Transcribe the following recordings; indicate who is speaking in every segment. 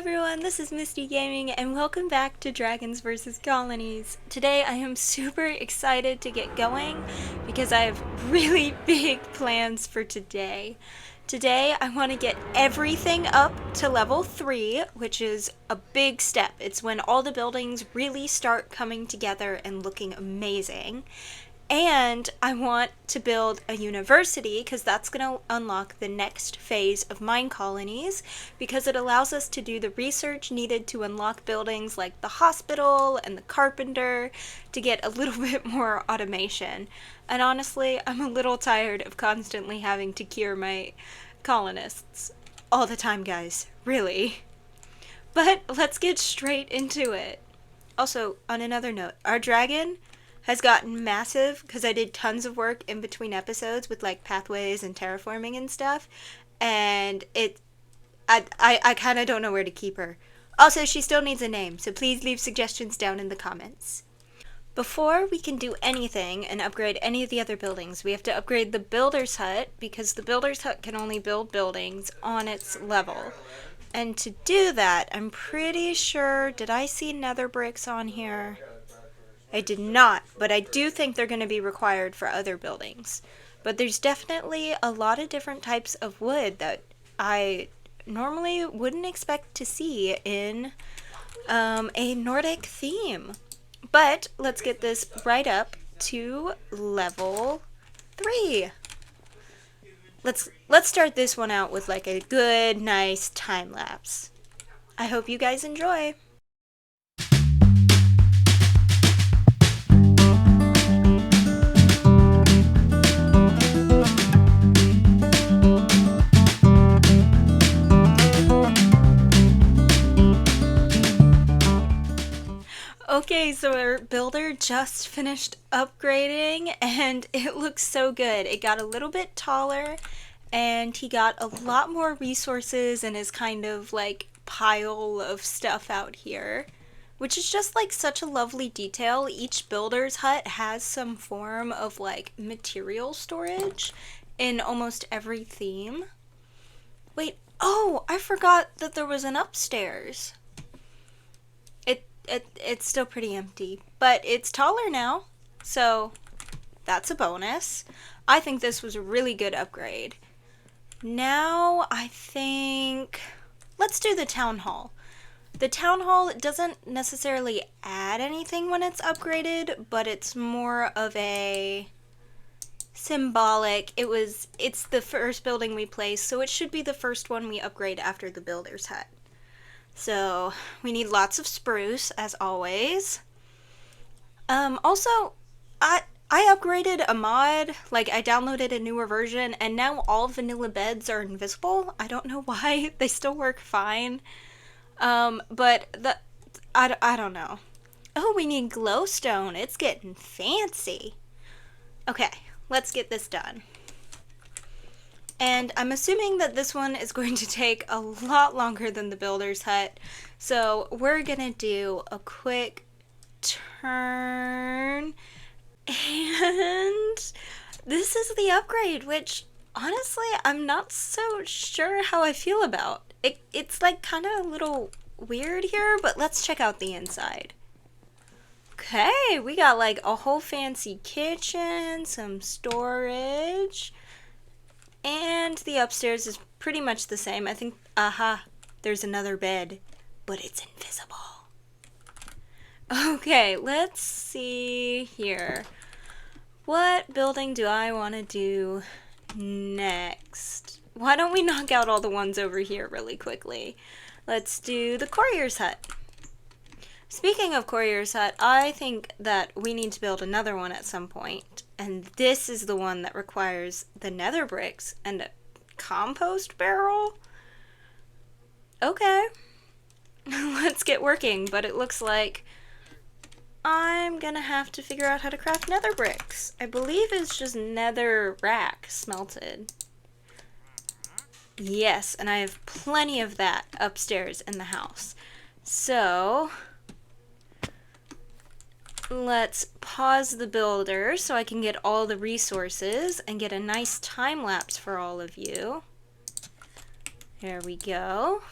Speaker 1: everyone, this is MystieGaming and welcome back to Dragons vs. Colonies. Today I am super excited to get going because I have really big plans for today. Today I want to get everything up to level 3, which is a big step. It's when all the buildings really start coming together and looking amazing. And I want to build a university because that's going to unlock the next phase of Minecolonies because it allows us to do the research needed to unlock buildings like the hospital and the carpenter to get a little bit more automation. And honestly, I'm a little tired of constantly having to cure my colonists all the time, guys. Really. But let's get straight into it. Also, on another note, our dragon has gotten massive because I did tons of work in between episodes with like pathways and terraforming and stuff, and I kind of don't know where to keep her. Also, she still needs a name, so please leave suggestions down in the comments. Before we can do anything and upgrade any of the other buildings, we have to upgrade the builder's hut because the builder's hut can only build buildings on its level. And to do that, I'm pretty sure, did I see nether bricks on here? I did not, but I do think they're going to be required for other buildings. But there's definitely a lot of different types of wood that I normally wouldn't expect to see in a Nordic theme. But let's get this right up to level 3. Let's start this one out with like a good, nice time lapse. I hope you guys enjoy. Okay, so our builder just finished upgrading and it looks so good. It got a little bit taller and he got a lot more resources in his kind of like pile of stuff out here, which is just like such a lovely detail. Each builder's hut has some form of like material storage in almost every theme. Wait, oh, I forgot that there was an upstairs. It's still pretty empty, but it's taller now, so that's a bonus. I think this was a really good upgrade. Now I think let's do the town hall. The town hall doesn't necessarily add anything when it's upgraded, but it's more of a symbolic. It's the first building we place, so it should be the first one we upgrade after the builder's hut. So we need lots of spruce, as always. Also, I upgraded a mod, like I downloaded a newer version, and now all vanilla beds are invisible. I don't know why, they still work fine. But I don't know. Oh, we need glowstone, it's getting fancy. Okay, let's get this done. And I'm assuming that this one is going to take a lot longer than the builder's hut. So we're gonna do a quick turn. And this is the upgrade, which honestly, I'm not so sure how I feel about. It's like kind of a little weird here, but let's check out the inside. Okay, we got like a whole fancy kitchen, some storage. And the upstairs is pretty much the same. I think, there's another bed, but it's invisible. Okay, let's see here. What building do I want to do next? Why don't we knock out all the ones over here really quickly? Let's do the courier's hut. Speaking of courier's hut, I think that we need to build another one at some point. And this is the one that requires the nether bricks and a compost barrel? Okay. Let's get working, but it looks like I'm gonna have to figure out how to craft nether bricks. I believe it's just nether rack smelted. Yes, and I have plenty of that upstairs in the house. So let's pause the builder so I can get all the resources and get a nice time lapse for all of you. There we go.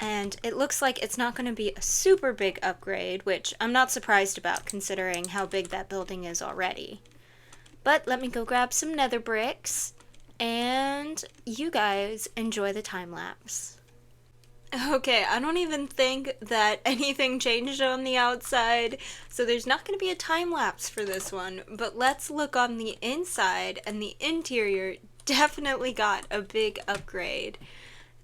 Speaker 1: and it looks like it's not going to be a super big upgrade, which I'm not surprised about considering how big that building is already. But let me go grab some nether bricks, and you guys enjoy the time lapse. Okay, I don't even think that anything changed on the outside, so there's not going to be a time lapse for this one, but let's look on the inside, and the interior definitely got a big upgrade.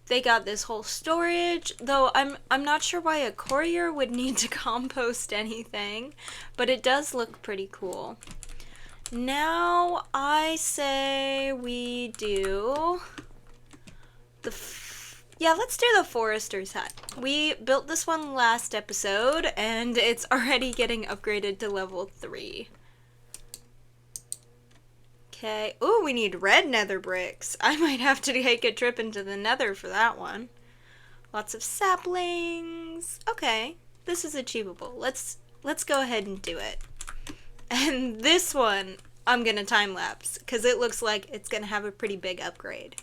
Speaker 1: They got this whole storage, though I'm not sure why a courier would need to compost anything, but it does look pretty cool. Now I say we do let's do the forester's hut. We built this one last episode, and it's already getting upgraded to level 3. Okay. Ooh, we need red nether bricks. I might have to take a trip into the nether for that one. Lots of saplings. Okay, this is achievable. Let's go ahead and do it. And this one, I'm gonna time lapse, because it looks like it's gonna have a pretty big upgrade.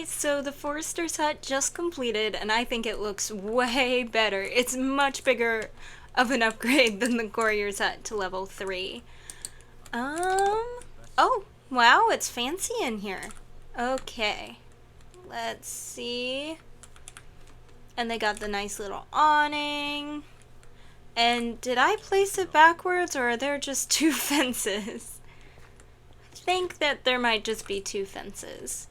Speaker 1: So the forester's hut just completed, and I think it looks way better. It's much bigger of an upgrade than the courier's hut to level 3. Oh, wow, it's fancy in here. Okay, let's see. And they got the nice little awning. And did I place it backwards, or are there just 2 fences? I think that there might just be 2 fences.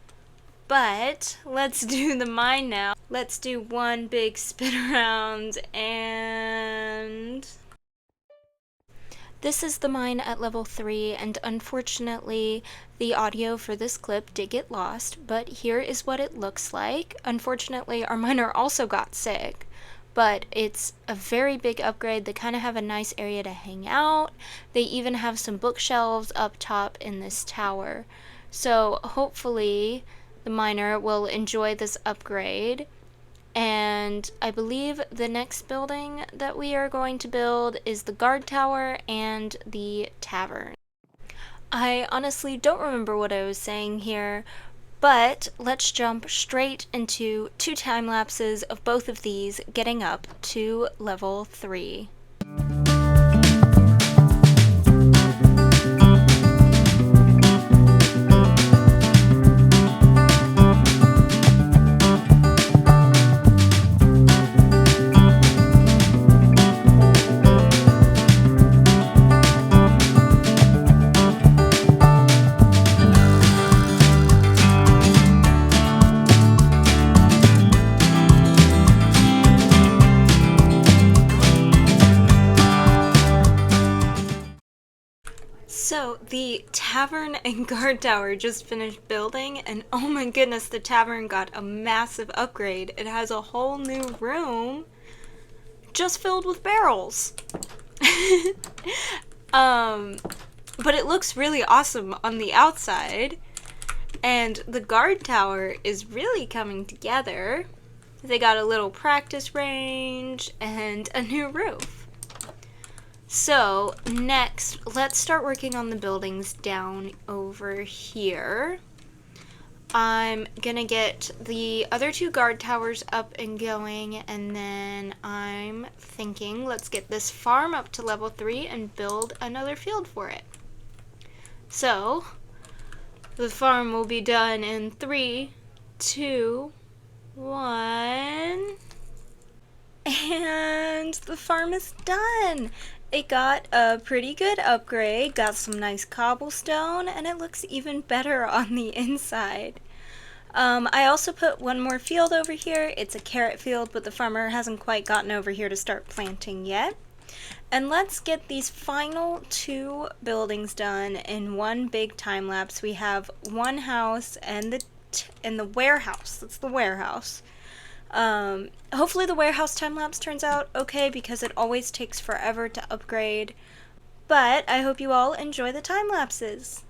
Speaker 1: But let's do the mine now. Let's do one big spin around, and this is the mine at level 3, and unfortunately the audio for this clip did get lost, but here is what it looks like. Unfortunately, our miner also got sick, but it's a very big upgrade. They kind of have a nice area to hang out. They even have some bookshelves up top in this tower. So hopefully the miner will enjoy this upgrade, and I believe the next building that we are going to build is the guard tower and the tavern. I honestly don't remember what I was saying here, but let's jump straight into 2 time lapses of both of these getting up to level 3. So the tavern and guard tower just finished building, and oh my goodness, the tavern got a massive upgrade. It has a whole new room just filled with barrels. But it looks really awesome on the outside, and the guard tower is really coming together. They got a little practice range and a new roof. So next, let's start working on the buildings down over here. I'm gonna get the other 2 guard towers up and going, and then I'm thinking let's get this farm up to level 3 and build another field for it. So the farm will be done in 3, 2, 1, and the farm is done. It got a pretty good upgrade, got some nice cobblestone, and it looks even better on the inside. I also put one more field over here. It's a carrot field, but the farmer hasn't quite gotten over here to start planting yet. And let's get these final 2 buildings done in one big time lapse. We have one house and that and the warehouse. That's the warehouse. Hopefully the warehouse time-lapse turns out okay because it always takes forever to upgrade. But I hope you all enjoy the time-lapses.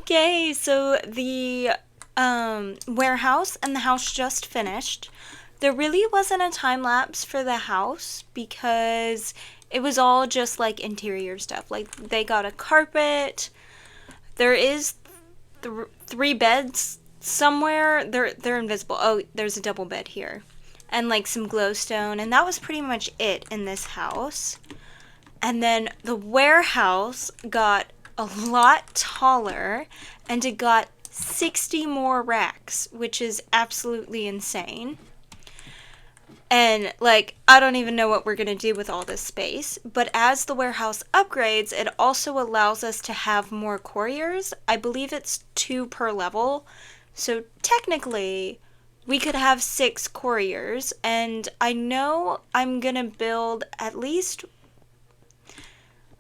Speaker 1: Okay, so the warehouse and the house just finished. There really wasn't a time lapse for the house because it was all just like interior stuff. Like they got a carpet. There is 3 beds somewhere. They're invisible. Oh, there's a double bed here. And like some glowstone, and that was pretty much it in this house. And then the warehouse got a lot taller, and it got 60 more racks, which is absolutely insane. And like, I don't even know what we're gonna do with all this space, but as the warehouse upgrades, it also allows us to have more couriers. I believe it's 2 per level, so technically we could have 6 couriers, and I know I'm gonna build at least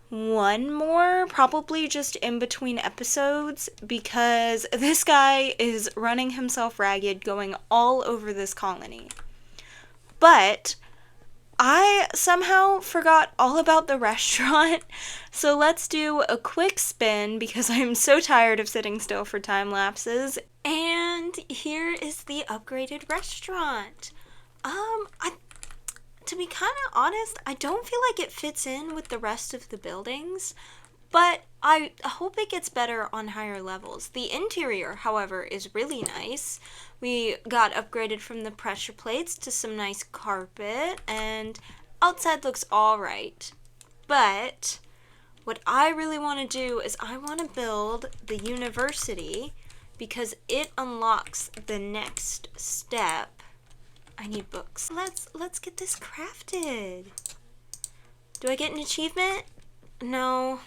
Speaker 1: 1 more, probably just in between episodes, because this guy is running himself ragged, going all over this colony. But I somehow forgot all about the restaurant, so let's do a quick spin because I'm so tired of sitting still for time lapses. And here is the upgraded restaurant. To be kind of honest, I don't feel like it fits in with the rest of the buildings, but I hope it gets better on higher levels. The interior, however, is really nice. We got upgraded from the pressure plates to some nice carpet, and outside looks alright. But what I really want to do is I want to build the university because it unlocks the next step. I need books. Let's get this crafted. Do I get an achievement? No.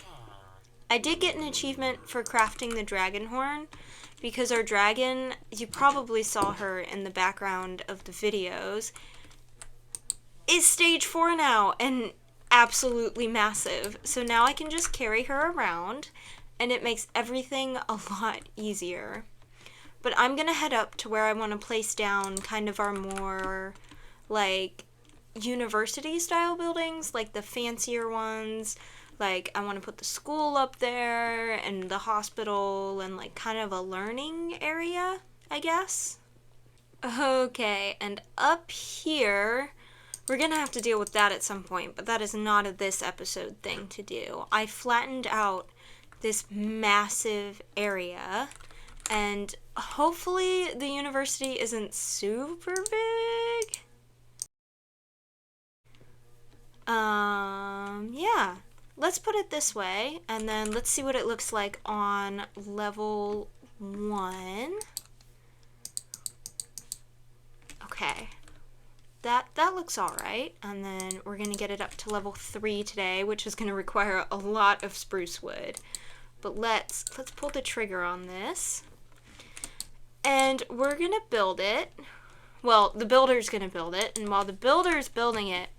Speaker 1: I did get an achievement for crafting the dragon horn because our dragon, you probably saw her in the background of the videos, is stage 4 now and absolutely massive. So now I can just carry her around and it makes everything a lot easier. But I'm going to head up to where I want to place down kind of our more, like, university-style buildings, like the fancier ones. Like, I want to put the school up there and the hospital and, like, kind of a learning area, I guess. Okay, and up here, we're going to have to deal with that at some point, but that is not a this episode thing to do. I flattened out this massive area, and hopefully the university isn't super big. Yeah. Let's put it this way, and then let's see what it looks like on level 1. Okay. That looks alright, and then we're going to get it up to level 3 today, which is going to require a lot of spruce wood. But let's pull the trigger on this. And we're going to build it. Well, the builder's going to build it, and while the builder's building it,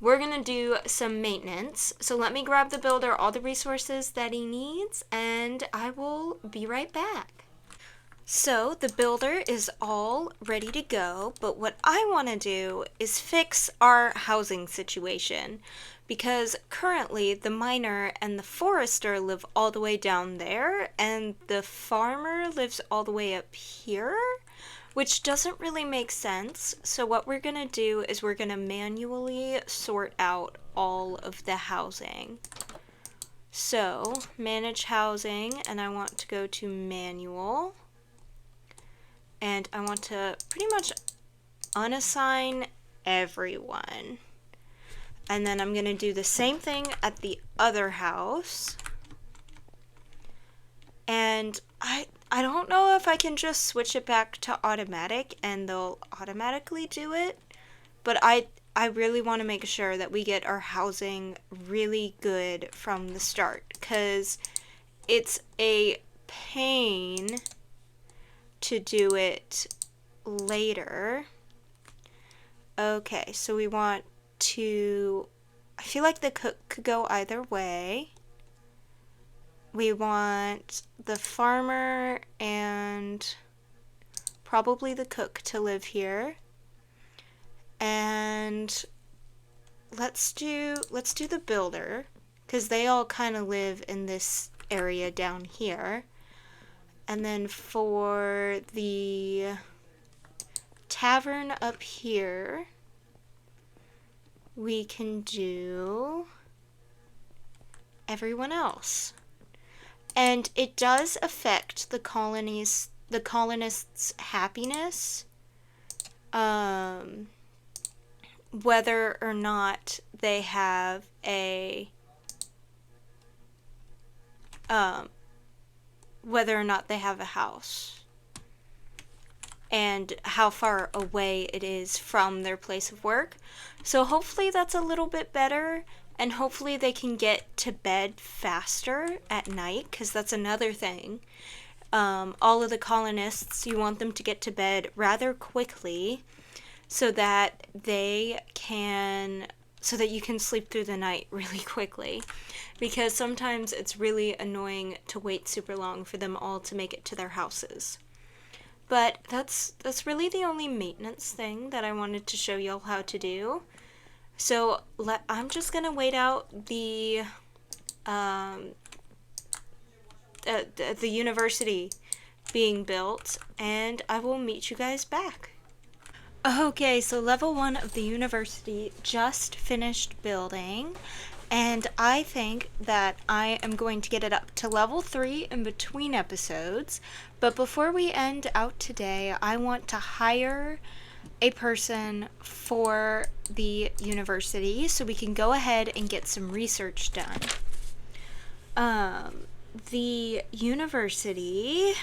Speaker 1: we're going to do some maintenance. So let me grab the builder all the resources that he needs, and I will be right back. So the builder is all ready to go, but what I want to do is fix our housing situation because currently the miner and the forester live all the way down there, and the farmer lives all the way up here, which doesn't really make sense. So what we're gonna do is we're gonna manually sort out all of the housing. So manage housing, and I want to go to manual, and I want to pretty much unassign everyone. And then I'm gonna do the same thing at the other house. And I don't know if I can just switch it back to automatic and they'll automatically do it, but I really want to make sure that we get our housing really good from the start, because it's a pain to do it later. Okay, so we want to, I feel like the cook could go either way. We want the farmer and probably the cook to live here. And let's do the builder, because they all kind of live in this area down here. And then for the tavern up here, we can do everyone else. And it does affect the colonists' happiness, whether or not they have a house, and how far away it is from their place of work. So hopefully that's a little bit better, and hopefully they can get to bed faster at night, because that's another thing. All of the colonists, you want them to get to bed rather quickly so that you can sleep through the night really quickly, because sometimes it's really annoying to wait super long for them all to make it to their houses. But that's really the only maintenance thing that I wanted to show y'all how to do. So I'm just gonna wait out the university being built, and I will meet you guys back. Okay, so level 1 of the university just finished building, and I think that I am going to get it up to level 3 in between episodes. But before we end out today, I want to hire a person for the university so we can go ahead and get some research done. The university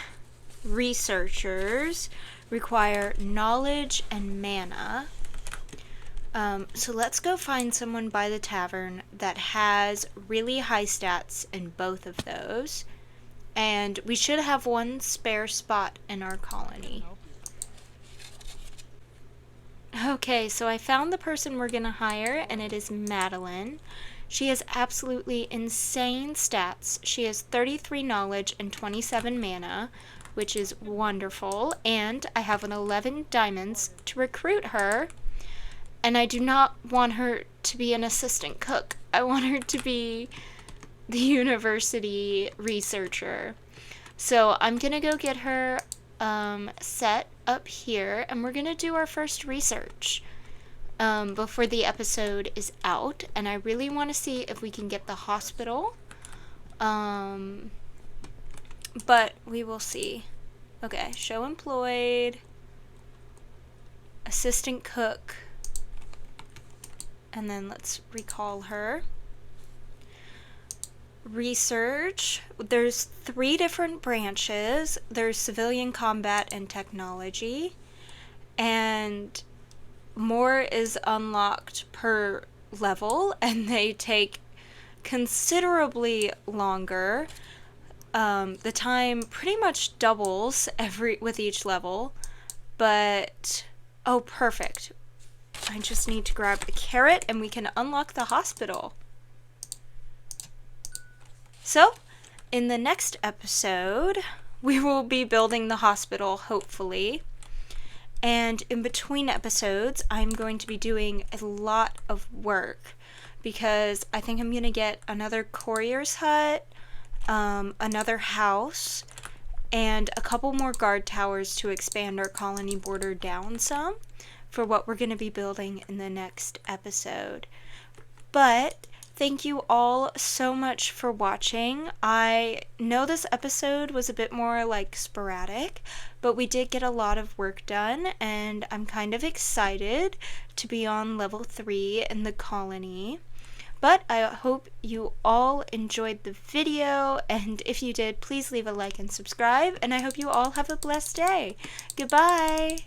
Speaker 1: researchers require knowledge and mana. So let's go find someone by the tavern that has really high stats in both of those. And we should have one spare spot in our colony. Okay, so I found the person we're gonna hire, and it is Madeline. She has absolutely insane stats. She has 33 knowledge and 27 mana, which is wonderful, and I have an 11 diamonds to recruit her, and I do not want her to be an assistant cook. I want her to be the university researcher. So I'm gonna go get her set up here, and we're gonna do our first research before the episode is out, and I really want to see if we can get the hospital, but we will see. Okay, show employed, assistant cook, and then let's recall her. Research, there's 3 different branches. There's civilian combat and technology, and more is unlocked per level, and they take considerably longer. The time pretty much doubles with each level, but oh, perfect. I just need to grab a carrot and we can unlock the hospital. So, in the next episode, we will be building the hospital, hopefully. And in between episodes, I'm going to be doing a lot of work because I think I'm gonna get another courier's hut, another house, and a couple more guard towers to expand our colony border down some for what we're going to be building in the next episode. But thank you all so much for watching. I know this episode was a bit more like sporadic, but we did get a lot of work done, and I'm kind of excited to be on level 3 in the colony. But I hope you all enjoyed the video, and if you did, please leave a like and subscribe, and I hope you all have a blessed day. Goodbye!